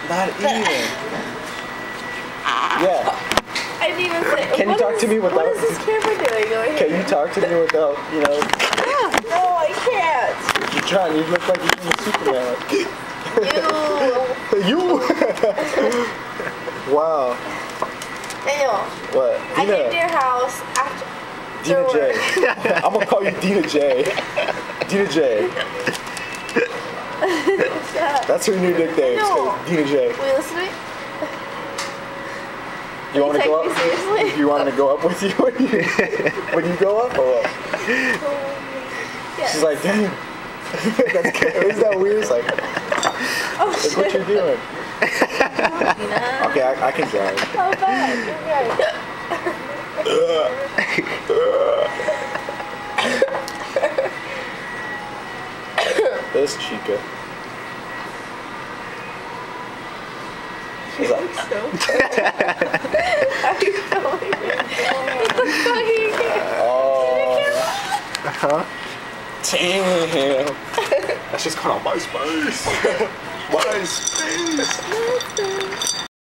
Not even. Yeah. I didn't even say. Can you talk to me without? What is this camera doing over here? Can you talk to me without, you know? No, I can't. You're trying. You look like you're from Superman. You. Wow. Daniel. What? I came to your house after. Dina J. I'm gonna call you Dina J. Dina J. That's her new nickname. No. Dina J. Will you listen to me? You want to go up? Seriously? You want me to go up with you when you go up, or what? Yes. She's like, damn. That's good. Isn't that weird? It's like, Oh like shit. what you doing? Nina. Okay, I can drive. Oh bad. Okay. This chica. She's like, So How are you filming? What the fuck are you doing? oh. Damn. That's just called on MySpace. MySpace.